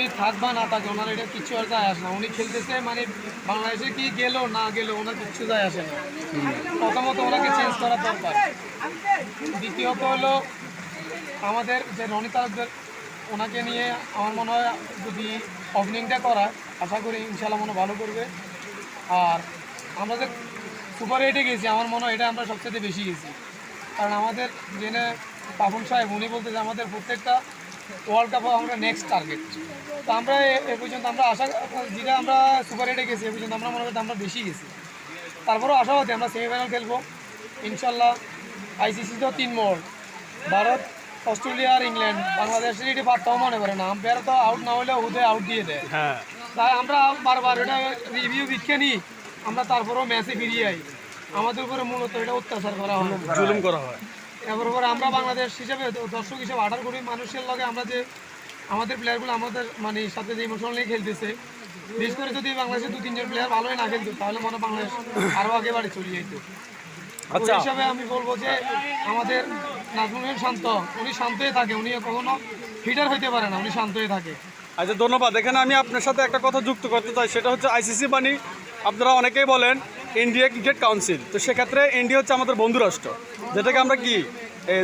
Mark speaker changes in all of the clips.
Speaker 1: উনি থাক বা না থাকে ওনার এটা কিচ্ছু আর যায় আসে না। উনি খেলতেছে মানে বাংলাদেশে কি গেল না গেল ওনার কিচ্ছু যায় আসে না। প্রথমত ওনাকে চেঞ্জ করার দরকার। দ্বিতীয়ত হলো আমাদের যে রনি তালুকদার ওনাকে নিয়ে আমার মনে হয় যদি ওপেনিংটা করা আশা করি ইনশাল্লাহ মনে ভালো করবে। আর আমরা যে সুপার এইটে গেছি আমার মনে হয় এটা আমরা সবচেয়ে বেশি গেছি, কারণ আমাদের জেনে পাপন সাহেব উনি বলতে যে আমাদের প্রত্যেকটা ওয়ার্ল্ড কাপও আমরা নেক্সট টার্গেট। তো আমরা এ পর্যন্ত আমরা আশা যেটা আমরা সুপার এইটে গেছি এ পর্যন্ত আমরা মনে করি আমরা বেশি গেছি। তারপরেও আশাবাদী আমরা সেমিফাইনাল খেলবো ইনশাল্লাহ। আইসিসিতেও 3 মোড়, ভারত, অস্ট্রেলিয়া আর ইংল্যান্ড, বাংলাদেশের এটি পারটাও মনে করে না, আম্পায়ার তো আউট না হলেও ওদের আউট দিয়ে দেয়। তাই আমরা বারবার এটা রিভিউ বিক্ষে নিই, আমরা তারপরেও ম্যাচে ফিরিয়ে আই। আমাদের উপরে মূলত এটা অত্যাচার করা হয়,
Speaker 2: জুলুম করা হয়।
Speaker 1: এবার পরে আমরা বাংলাদেশ হিসেবে দর্শক হিসেবে 18 কোটি মানুষের লগে আমরা যে আমাদের প্লেয়ারগুলো আমাদের মানে সাথে যে ইমোশনাল নিয়ে খেলতেছে, বিশেষ করে যদি বাংলাদেশের 2-3 জন প্লেয়ার ভালোই না খেলতো তাহলে মনে হয় বাংলাদেশ আরও আগে বাড়ি চলে যেত।
Speaker 2: আচ্ছা,
Speaker 1: ওই হিসাবে আমি বলবো যে আমাদের নাজমুল হোসেন শান্ত, উনি শান্তই থাকে, উনি কখনো হিটার হইতে পারে না, উনি শান্তই থাকে।
Speaker 2: আচ্ছা ধন্যবাদ। এখানে আমি আপনার সাথে একটা কথা যুক্ত করতে চাই, সেটা হচ্ছে আইসিসি মানে আপনারা অনেকেই বলেন ইন্ডিয়া ক্রিকেট কাউন্সিল। তো সেক্ষেত্রে ইন্ডিয়া হচ্ছে আমাদের বন্ধু রাষ্ট্র, যেটাকে আমরা কি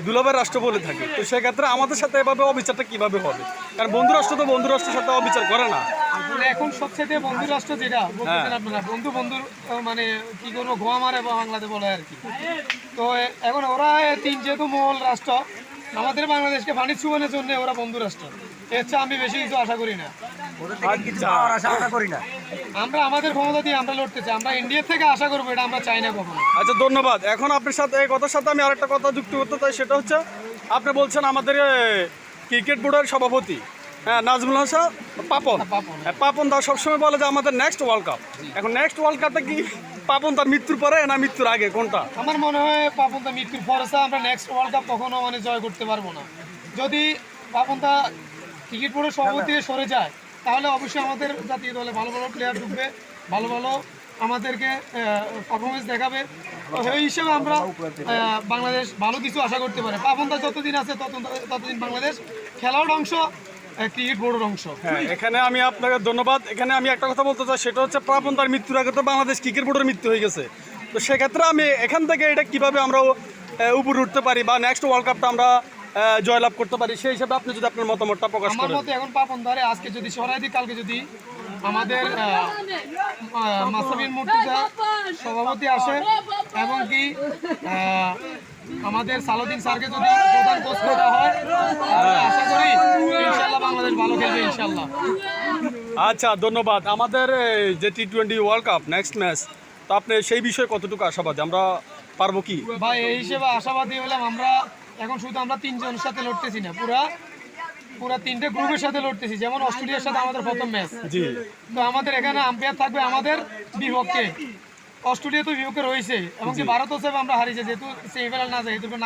Speaker 2: দুলাভাইয়ের রাষ্ট্র বলে থাকি। তো সেক্ষেত্রে আমাদের সাথে এভাবে অবিচারটা কীভাবে হবে? কারণ বন্ধু রাষ্ট্র তো বন্ধু রাষ্ট্রের সাথে অবিচার করে না।
Speaker 1: আসলে এখন সবচেয়ে বন্ধু রাষ্ট্র যেটা বলতেছেন আপনারা, বন্ধু বন্ধুর মানে কি করবো গোয়া মারে বা বাংলাদেশ বলে আর কি। তো এখন ওরা যেহেতু মহল রাষ্ট্র, আমাদের বাংলাদেশকে পানি ছুবানোর জন্য ওরা বন্ধু রাষ্ট্র। এর চেয়ে আমি বেশি কিছু আশা করি না। আমরা আমাদের ক্ষমতা দিয়ে আমরা লড়তে চাই, আমরা ইন্ডিয়ার থেকে আশা করবো এটা আমরা চাই না কখনো।
Speaker 2: আচ্ছা ধন্যবাদ। এখন আপনার সাথে এই কথার সাথে আমি আরেকটা কথা যুক্ত করতে চাই, সেটা হচ্ছে আপনি বলছেন আমাদের ক্রিকেট বোর্ডের সভাপতি নাজমুল হাসান পাপন। পাপন দা সবসময় বলে যে আমাদের নেক্সট ওয়ার্ল্ড কাপ। এখন নেক্সট ওয়ার্ল্ড কাপটা কি পাপন তার মৃত্যুর পরে না মৃত্যুর আগে, কোনটা?
Speaker 1: আমার মনে হয় পাপন দা মৃত্যুর পরে আমরা নেক্সট ওয়ার্ল্ড কাপ কখনো মানে জয় করতে পারবো না। যদি পাপন দা ক্রিকেট বোর্ডের সভাপতি সরে যায় তাহলে অবশ্যই আমাদের জাতীয় দলে ভালো ভালো প্লেয়ার ঢুকবে, ভালো ভালো আমাদেরকে পারফরমেন্স দেখাবে। তো সেই হিসেবে আমরা বাংলাদেশ ভালো কিছু আশা করতে পারে। পাপন দা যতদিন আছে ততদিন বাংলাদেশ খেলার অংশ, ক্রিকেট বোর্ডের অংশ।
Speaker 2: হ্যাঁ, এখানে আমি আপনাকে ধন্যবাদ। এখানে আমি একটা কথা বলতে চাই, সেটা হচ্ছে পাপন তার মৃত্যুর আগে তো বাংলাদেশ ক্রিকেট বোর্ডের মৃত্যু হয়ে গেছে। তো সেক্ষেত্রে আমি এখান থেকে এটা কিভাবে আমরা উপরে উঠতে পারি বা নেক্সট ওয়ার্ল্ড কাপটা আমরা জয়লাভ করতে পারি, সেই হিসাবে আপনি যদি আপনার মতামতটা প্রকাশ করেন।
Speaker 1: আমার মতে এখন পাপন দারে আজকে যদি সরাই দিই, কালকে যদি আমাদের মাসাবিন মুর্তজা সভাপতি আসে এবং কি আমাদের সালাউদ্দিন স্যারকে যদি প্রধান কোচ করা হয় তাহলে আশা করি ইনশাআল্লাহ বাংলাদেশ ভালো খেলবে ইনশাআল্লাহ।
Speaker 2: আচ্ছা ধন্যবাদ। আমাদের যে T20 world cup next match, তো আপনি সেই বিষয়ে কতটুকু আশাবাদী? আমরা পারবো কি?
Speaker 1: ভাই এই হিসেবে আশাবাদী হলাম আমরা এখন শুধু আমরা 3 জনের সাথে লড়তেছি না, পুরা 3টে গ্রুপের সাথে লড়তেছি। যেমন অস্ট্রেলিয়ার সাথে আমাদের প্রথম ম্যাচ,
Speaker 2: জি।
Speaker 1: তো আমাদের এখানে আম্পায়ার থাকবে আমাদের বিপক্ষে, অস্ট্রেলিয়া তো বিপক্ষে রয়েছে এবং কি ভারত হিসেবে আমরা হারিয়েছি, যেহেতু সেমিফাইনাল না যায় যেহেতু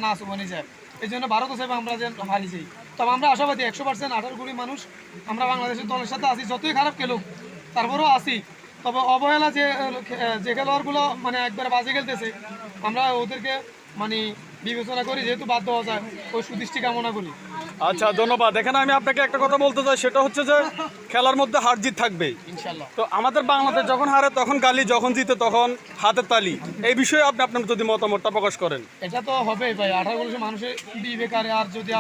Speaker 1: না সুবানি যায়, এই জন্য ভারত হিসেবে আমরা যে হারিয়েছি। তবে আমরা আশাবাদী 100% 18 কোটি মানুষ আমরা বাংলাদেশের দলের সাথে আছি, যতই খারাপ খেলুক তারপরেও আছি। তবে অবহেলা যে খেলোয়াড়গুলো মানে একবারে বাজে খেলতেছে আমরা ওদেরকে মানে বিবেচনা করি, যেহেতু বাধ্য হওয়া যায় ওই সুদৃষ্টি কামনা করি।
Speaker 2: আচ্ছা ধন্যবাদ। এখানে আমি আপনাকে একটা কথা বলতে চাই, সেটা হচ্ছে যে খেলার মধ্যে হার জিত থাকবেই
Speaker 1: ইনশাল্লাহ।
Speaker 2: তো আমাদের বাংলাদেশ যখন হারে তখন গালি, যখন জিতে তখন হাতের তালি। এই বিষয়ে আপনি আপনার যদি মতামতটা প্রকাশ করেন।
Speaker 1: এটা তো হবেই ভাই, 18 কোটি মানুষের বিবেকারে আর যদি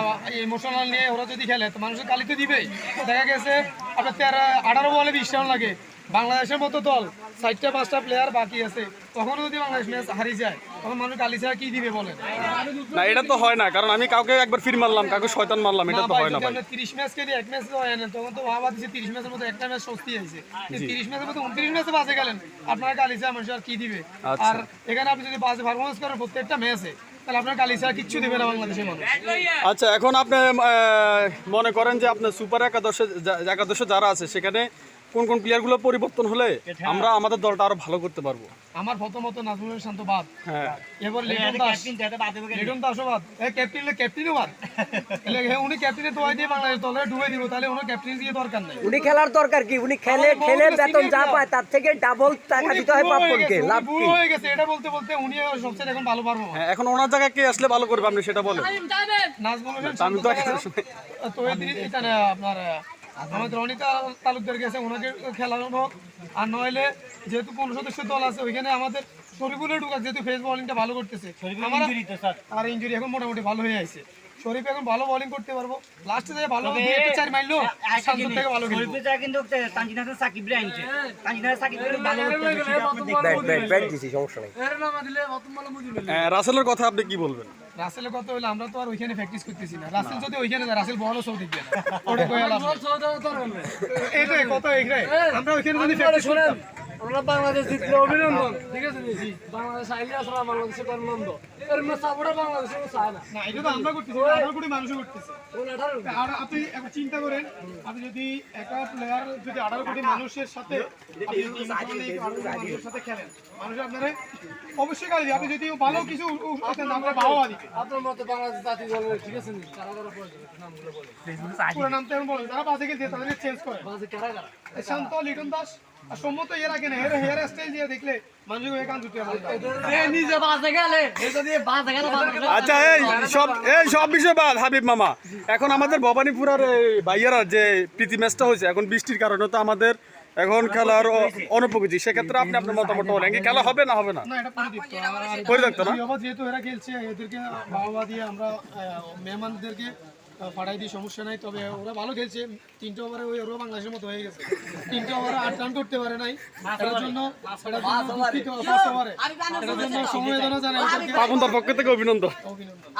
Speaker 1: ইমোশনাল নিয়ে ওরা যদি খেলে তো মানুষের গালি তো দিবেই। দেখা গেছে আপনার 18 বলে 20 রান লাগে, বাংলাদেশের মতো দল 4-5টা প্লেয়ার বাকি আছে, তখন যদি বাংলাদেশ ম্যাচ হারিয়ে যায় তখন মানুষ গালি ছাড়া কি দিবে বলেন?
Speaker 2: না এটা তো হয় না, কারণ আমি কাউকে একবার ফির মারলাম, কাউকে শয়তান মারলাম, এটা তো হয় না ভাই।
Speaker 1: 30 ম্যাচ খেলে এক ম্যাচ হয় না, তখন তো ভাবা দিচ্ছে 30 ম্যাচের মধ্যে একটা ম্যাচ স্বস্তি হয়েছে, 30 ম্যাচের মধ্যে 29 ম্যাচে বাজে গেলেন, আপনার গালি ছাড়া মানুষ আর কি দিবে? আর এখানে আপনি যদি বাজে পারফরমেন্স করেন প্রত্যেকটা ম্যাচে তাহলে আপনার গালি ছাড়া কিচ্ছু দিবে না বাংলাদেশের মানুষ।
Speaker 2: আচ্ছা এখন আপনি মনে করেন যে আপনার সুপার একাদশে যারা আছে সেখানে কোন কোন প্লেয়ারগুলো পরিবর্তন হলে আমরা আমাদের দলটা আরো ভালো করতে পারবো?
Speaker 1: আমার প্রথমত নাজমুল শান্ত বাদ,
Speaker 2: হ্যাঁ,
Speaker 1: এবার লিটন দাসও বাদ, ক্যাপ্টেনও বাদ। উনি ক্যাপ্টেনে তোয়াই দিয়ে বাংলাদেশ দলে ডুবে দিব, তাহলে ওনার ক্যাপ্টেন দিয়ে দরকার নাই।
Speaker 3: উনি খেলার দরকার কি? উনি খেলে বেতন যা পায় তার থেকে ডাবল টাকা দিতে হয় পাপনকে, লাভ কি?
Speaker 1: হয়ে গেছে এটা বলতে বলতে উনি সবচেয়ে এখন ভালো পারবো।
Speaker 2: হ্যাঁ, এখন ওনার জায়গায় কে আসলে ভালো করবে আপনি সেটা বলেন।
Speaker 1: নাজমুল
Speaker 2: আমি তো
Speaker 1: তো এখানে আপনার আমাদের অনিতা তালুকদার গেছে, ওনাকে খেলানো হোক। আর নইলে যেহেতু 15 সদস্যের দল আছে, ওইখানে আমাদের শরীফুলের ঢুকা, যেহেতু ফেস বোলিংটা ভালো করতেছে, আর ইঞ্জুরি এখন মোটামুটি ভালো হয়ে আছে। শরীফ এখন ভালো বোলিং করতে পারবো, লাস্টে যে ভালো 2-1 মারলো, শান্ত থেকে ভালো খেলবো।
Speaker 3: ব্যাট দিছি, সমস্যা নাই।
Speaker 2: রাসেলের কথা আপনি কি বলবেন?
Speaker 1: রাসেলের কথা হইলো আমরা তো আর ওইখানে প্র্যাকটিস করতেছি না। রাসেল যদি ওইখানে যায়, রাসেল বলও সৌদি দিয়ে ওটা কইয়া লাভ নাই। এইটাই কথা, এইটাই আমরা ওইখানে যদি প্র্যাকটিস করতাম।
Speaker 4: আমরা বাংলাদেশ জিতলে অভিনন্দন, ঠিক আছে জি, বাংলাদেশ আইলে আসলে বাংলাদেশের আনন্দ, এর মধ্যে সাপোর্টার বাংলাদেশের চায় না।
Speaker 1: না, এটা তো আমরা করতেছি, 18 কোটি মানুষও করতেছে। আর আপনি একবার চিন্তা করেন, আপনি যদি একটা প্লেয়ার যদি 18 কোটি মানুষের সাথে আপনি যদি মানুষের সাথে খেলেন, মানুষ আপনারা অবশ্যই গালি দিবে। আপনি যদি ভালো কিছু আমরা বাহবা দিবে।
Speaker 4: আপনার মতে বাংলাদেশ জাতীয় দলের, ঠিক আছে নি, কারা কারা প্রয়োজন নামগুলো বলে,
Speaker 1: পুরো নাম তো এখন বলেন, যারা বাজে খেলছে তাদেরকে চেঞ্জ করে।
Speaker 4: বাজে কারা কারা?
Speaker 1: শান্ত, লিটন দাস আর সম্মত এর আগে না, হেয়ার স্টাইল দিয়ে দেখলে মানুষ কান দুটি
Speaker 4: নিজে বাজে গেলে এটা দিয়ে বাজে গেলে
Speaker 2: আচ্ছা, এই সব বিষয় বাদ হাবিব মামা। এখন আমাদের ভবানীপুরের এই ভাইয়ারা যে প্রীতি ম্যাচটা হয়েছে, এখন বৃষ্টির কারণে তো আমাদের এখন খেলার অনুপযোগী। সেক্ষেত্রে আপনি আপনার মতামত বলেন, কি খেলা হবে না হবে না?
Speaker 1: না, এটা পরিদীপ্ত। আর
Speaker 2: পরিত্যক্ত না?
Speaker 1: যেহেতু এরা খেলছে, এদেরকে বাহবা দিয়ে আমরা মেহমানদেরকে পাঠাই দিই, সমস্যা নাই। তবে ওরা ভালো খেলছে, 3টে ওভারে ওরা বাংলাদেশের মতো হয়ে গেছে। 3টে ওভারে 8 রান করতে পারে নাই, এটার জন্য দুঃখিত। 5 ওভারে এটার জন্য সমবেদনা জানাই,
Speaker 2: পাপনদার পক্ষ থেকে অভিনন্দন।
Speaker 1: অভিনন্দন।